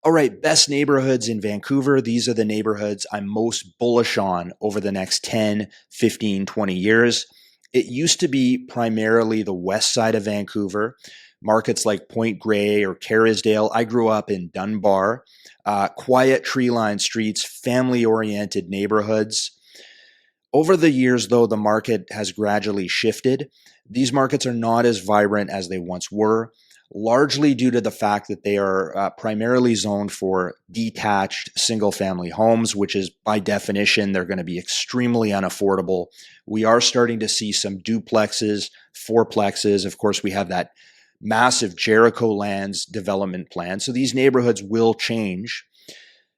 All right, best neighborhoods in Vancouver. These are the neighborhoods I'm most bullish on over the next 10, 15, 20 years. It used to be primarily the west side of Vancouver, markets like Point Grey or Kerrisdale. I grew up in Dunbar, quiet tree-lined streets, family-oriented neighborhoods. Over the years, though, the market has gradually shifted. These markets are not as vibrant as they once were, largely due to the fact that they are primarily zoned for detached single family homes, which is by definition, they're going to be extremely unaffordable. We are starting to see some duplexes, fourplexes. Of course, we have that massive Jericho Lands development plan. So these neighborhoods will change.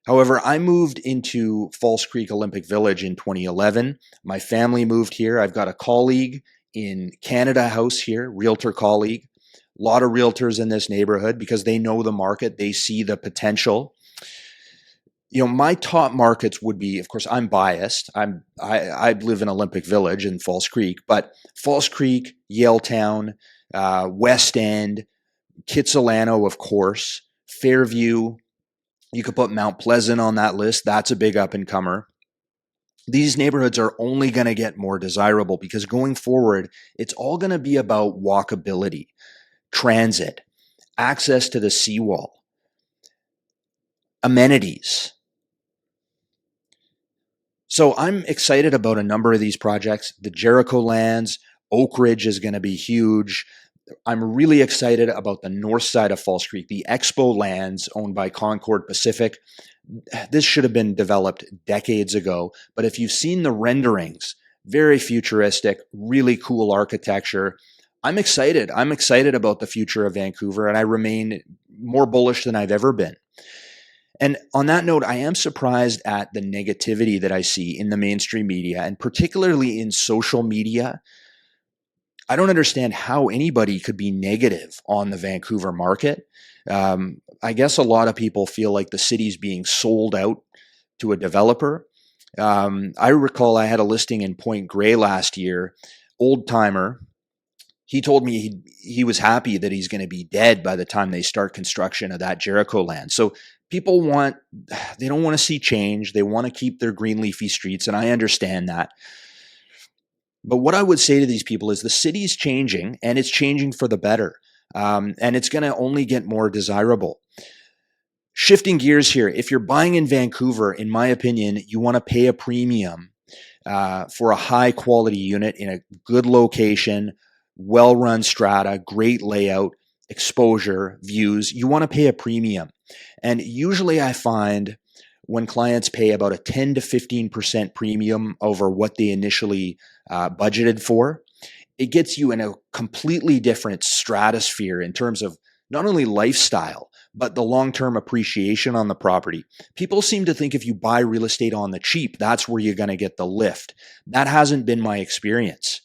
However, I moved into False Creek Olympic Village in 2011. My family moved here. I've got a colleague in Canada House here, realtor colleague. A lot of realtors in this neighborhood because they know the market, they see the potential. My top markets would be, of course, I'm biased. I live in Olympic Village in False Creek, but False Creek, Yaletown, West End, Kitsilano, of course, Fairview. You could put Mount Pleasant on that list. That's a big up and comer. These neighborhoods are only going to get more desirable because going forward, it's all going to be about walkability, transit, access to the seawall, amenities. So I'm excited about a number of these projects. The Jericho Lands, Oakridge is going to be huge. I'm really excited about the north side of False Creek, the Expo lands owned by Concord Pacific. This should have been developed decades ago, but if you've seen the renderings, very futuristic, really cool architecture. I'm excited. I'm excited about the future of Vancouver, and I remain more bullish than I've ever been. And on that note, I am surprised at the negativity that I see in the mainstream media, and particularly in social media. I don't understand how anybody could be negative on the Vancouver market. I guess a lot of people feel like the city's being sold out to a developer. I recall I had a listing in Point Grey last year, old timer. He told me he was happy that he's going to be dead by the time they start construction of that Jericho land. So people they don't want to see change. They want to keep their green leafy streets, and I understand that. But what I would say to these people is the city's changing, and it's changing for the better. And it's going to only get more desirable. Shifting gears here, if you're buying in Vancouver, in my opinion, you want to pay a premium for a high quality unit in a good location, well-run strata, great layout, exposure, views. You want to pay a premium. And usually I find when clients pay about a 10 to 15% premium over what they initially budgeted for, it gets you in a completely different stratosphere in terms of not only lifestyle, but the long-term appreciation on the property. People seem to think if you buy real estate on the cheap, that's where you're going to get the lift. That hasn't been my experience.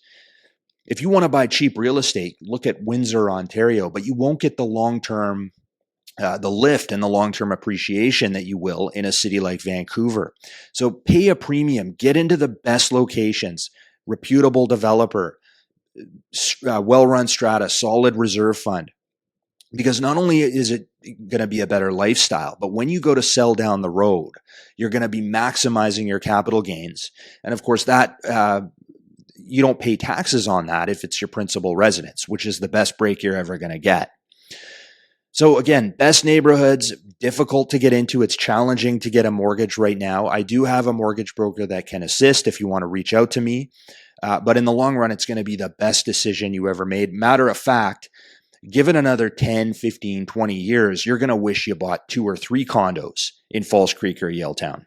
If you want to buy cheap real estate, look at Windsor, Ontario, but you won't get the long-term the lift and the long-term appreciation that you will in a city like Vancouver. So pay a premium, get into the best locations, reputable developer, well-run strata, solid reserve fund. Because not only is it going to be a better lifestyle, but when you go to sell down the road, you're going to be maximizing your capital gains. And of course, that you don't pay taxes on that if it's your principal residence, which is the best break you're ever going to get. So again, best neighborhoods, difficult to get into. It's challenging to get a mortgage right now. I do have a mortgage broker that can assist if you want to reach out to me. But in the long run, it's going to be the best decision you ever made. Matter of fact, given another 10, 15, 20 years, you're going to wish you bought 2 or 3 condos in False Creek or Yaletown.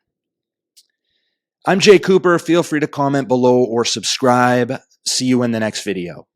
I'm Jay Coupar. Feel free to comment below or subscribe. See you in the next video.